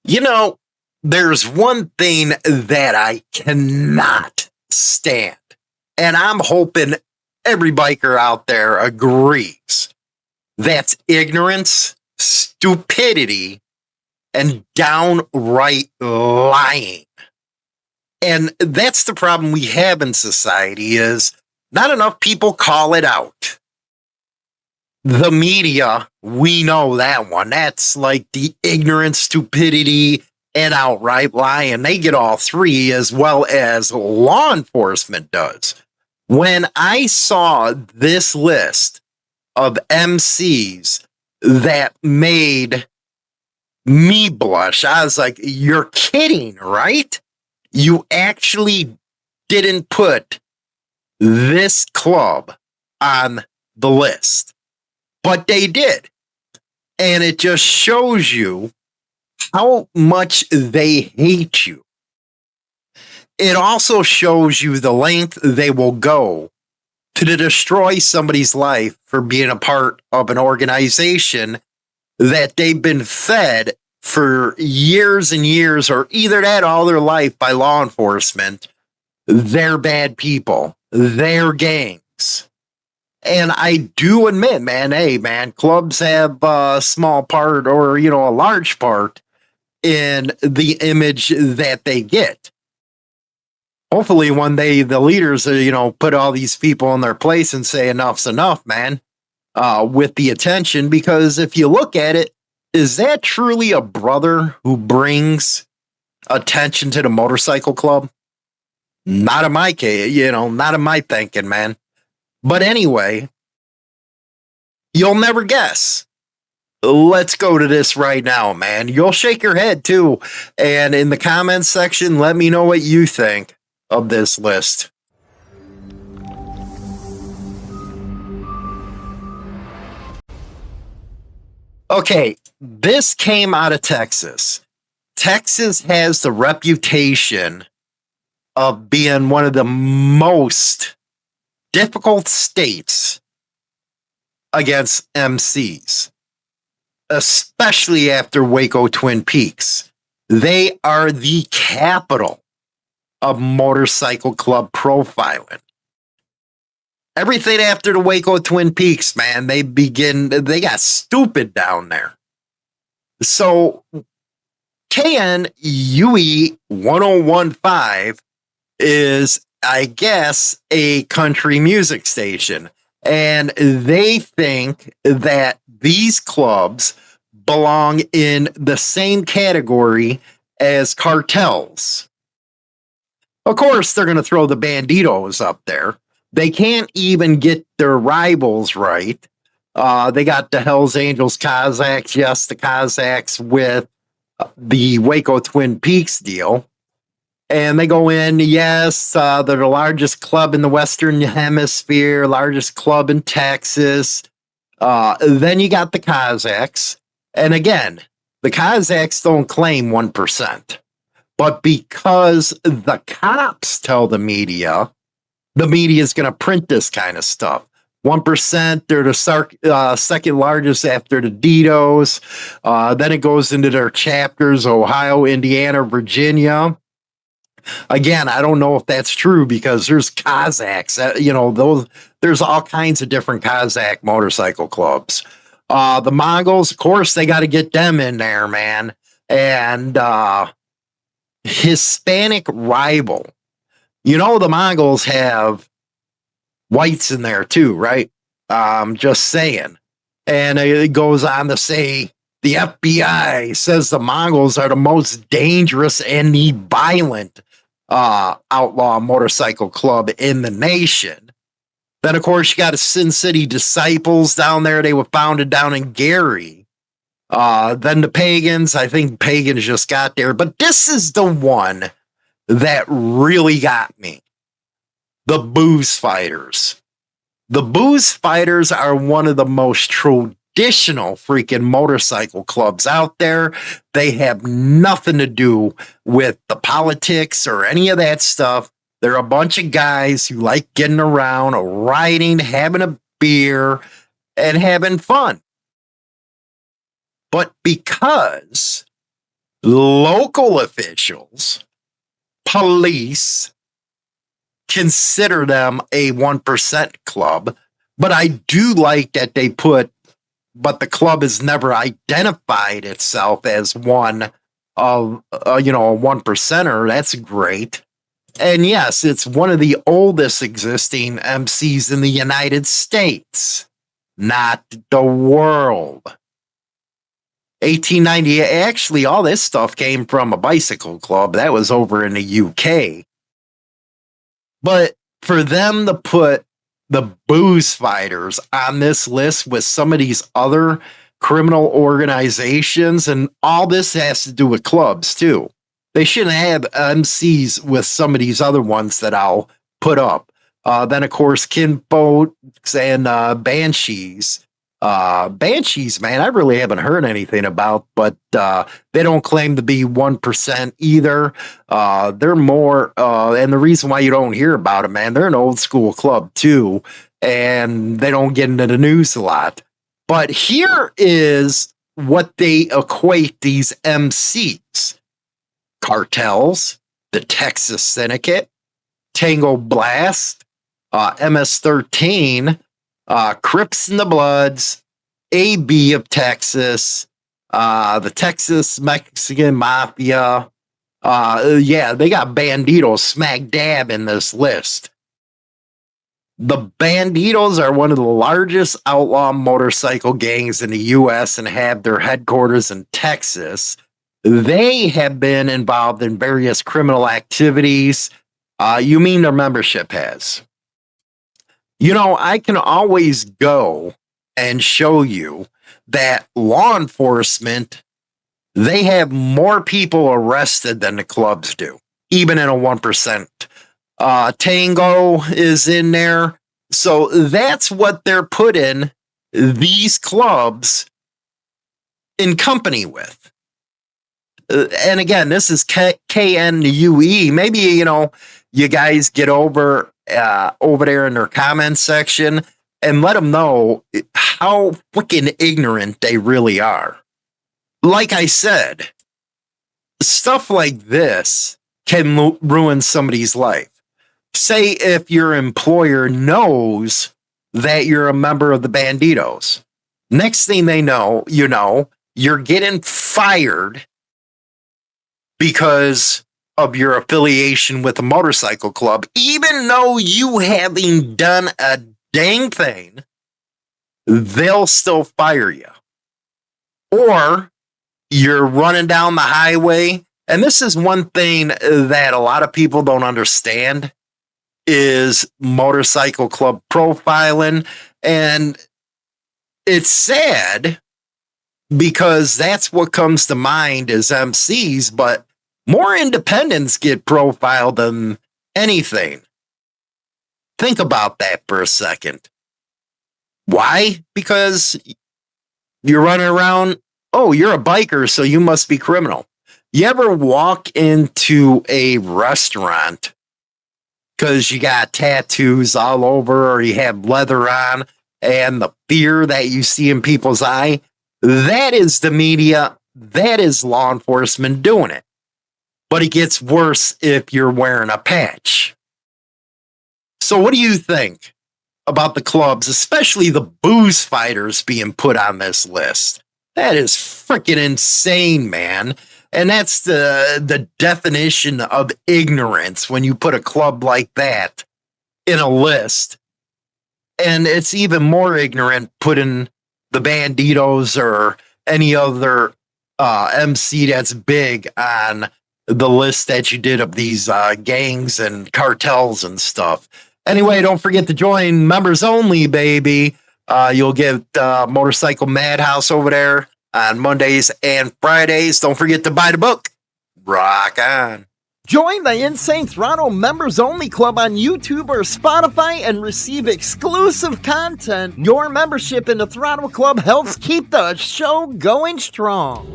You know, there's one thing that I cannot stand, and I'm hoping every biker out there agrees. That's ignorance, stupidity, and downright lying. And that's the problem we have in society is not enough people call it out. The media, we know that one. That's like the ignorance, stupidity, and outright lying. They get all three as well as law enforcement does. When I saw this list of MCs that made me blush, I was like, you're kidding, right? You actually didn't put this club on the list, but they did. And it just shows you how much they hate you. It also shows you the length they will go to destroy somebody's life for being a part of an organization that they've been fed for years and years, or either that all their life by law enforcement. They're bad people. They're gangs. And I do admit, man, hey, man, clubs have a small part or, a large part in the image that they get. Hopefully one day the leaders, put all these people in their place and say enough's enough, man, with the attention. Because if you look at it, is that truly a brother who brings attention to the motorcycle club? Not in my case, not in my thinking, man. But anyway, you'll never guess. Let's go to this right now, man. You'll shake your head too. And in the comments section, let me know what you think of this list. Okay, this came out of Texas. Texas has the reputation of being one of the most difficult states against MCs, especially after Waco Twin Peaks. They are the capital of motorcycle club profiling. Everything after the Waco Twin Peaks, man, they got stupid down there. So KNUE 1015 is, I guess, a country music station. And they think that these clubs belong in the same category as cartels. Of course, they're going to throw the Bandidos up there. They can't even get their rivals right. They got the Hells Angels Cossacks. Yes, the Cossacks with the Waco Twin Peaks deal. And they go in, yes, they're the largest club in the Western Hemisphere, largest club in Texas. Then you got the Cossacks. And again, the Cossacks don't claim 1%. But because the cops tell the media is going to print this kind of stuff. 1%, they're the second largest after the Ditos. Then it goes into their chapters, Ohio, Indiana, Virginia. Again, I don't know if that's true because there's Cossacks, there's all kinds of different Cossack motorcycle clubs. The Mongols, of course, they got to get them in there, man. And Hispanic rival. The Mongols have whites in there too, right? Just saying. And it goes on to say the FBI says the Mongols are the most dangerous and the violent outlaw motorcycle club in the nation. Then, of course, you got the Sin City Disciples down there. They were founded down in Gary. Then the Pagans. I think Pagans just got there. But this is the one that really got me. The Booze Fighters. The Booze Fighters are one of the most traditional freaking motorcycle clubs out there. They have nothing to do with the politics or any of that stuff. They're a bunch of guys who like getting around, riding, having a beer, and having fun. But because local officials, police consider them a 1% club. But I do like that they put, but the club has never identified itself as one of, a 1%er. That's great. And yes, it's one of the oldest existing MCs in the United States, not the world. 1890, actually, all this stuff came from a bicycle club. That was over in the UK. But for them to put the booze fighters on this list with some of these other criminal organizations, and all this has to do with clubs too. They shouldn't have MCs with some of these other ones that I'll put up. Then, of course, Kinfolk and Banshees. Banshees, man, I really haven't heard anything about, but they don't claim to be 1% either. They're more, and the reason why you don't hear about them, man, they're an old school club too, and they don't get into the news a lot. But here is what they equate these MCs. Cartels, the Texas Syndicate, Tango Blast, MS-13, Crips and the Bloods, AB of Texas, the Texas Mexican Mafia. Yeah, they got Bandidos smack dab in this list. The Bandidos are one of the largest outlaw motorcycle gangs in the U.S. and have their headquarters in Texas. They have been involved in various criminal activities. You mean their membership has? I can always go and show you that law enforcement, they have more people arrested than the clubs do, even in a 1%. Tango is in there. So that's what they're putting these clubs in company with. And again, this is KNUE. Maybe, you guys get over there in their comment section and let them know how freaking ignorant they really are. Like I said, stuff like this can ruin somebody's life. Say if your employer knows that you're a member of the Bandidos. Next thing they know, you're getting fired because of your affiliation with a motorcycle club, even though you haven't done a dang thing, they'll still fire you. Or you're running down the highway, and this is one thing that a lot of people don't understand, is motorcycle club profiling. And it's sad because that's what comes to mind as MCs, but more independents get profiled than anything. Think about that for a second. Why? Because you're running around, oh, you're a biker, so you must be criminal. You ever walk into a restaurant because you got tattoos all over or you have leather on, and the fear that you see in people's eye? That is the media. That is law enforcement doing it. But it gets worse if you're wearing a patch. So what do you think about the clubs, especially the booze fighters being put on this list? That is freaking insane, man. And that's the definition of ignorance when you put a club like that in a list. And it's even more ignorant putting the Bandidos or any other MC that's big on the list that you did of these gangs and cartels and stuff. Anyway, don't forget to join members only, baby. You'll get Motorcycle Madhouse over there on Mondays and Fridays. Don't forget to buy the book. Rock on. Join the Insane Throttle Members Only Club on YouTube or Spotify and receive exclusive content. Your membership in the Throttle Club helps keep the show going strong.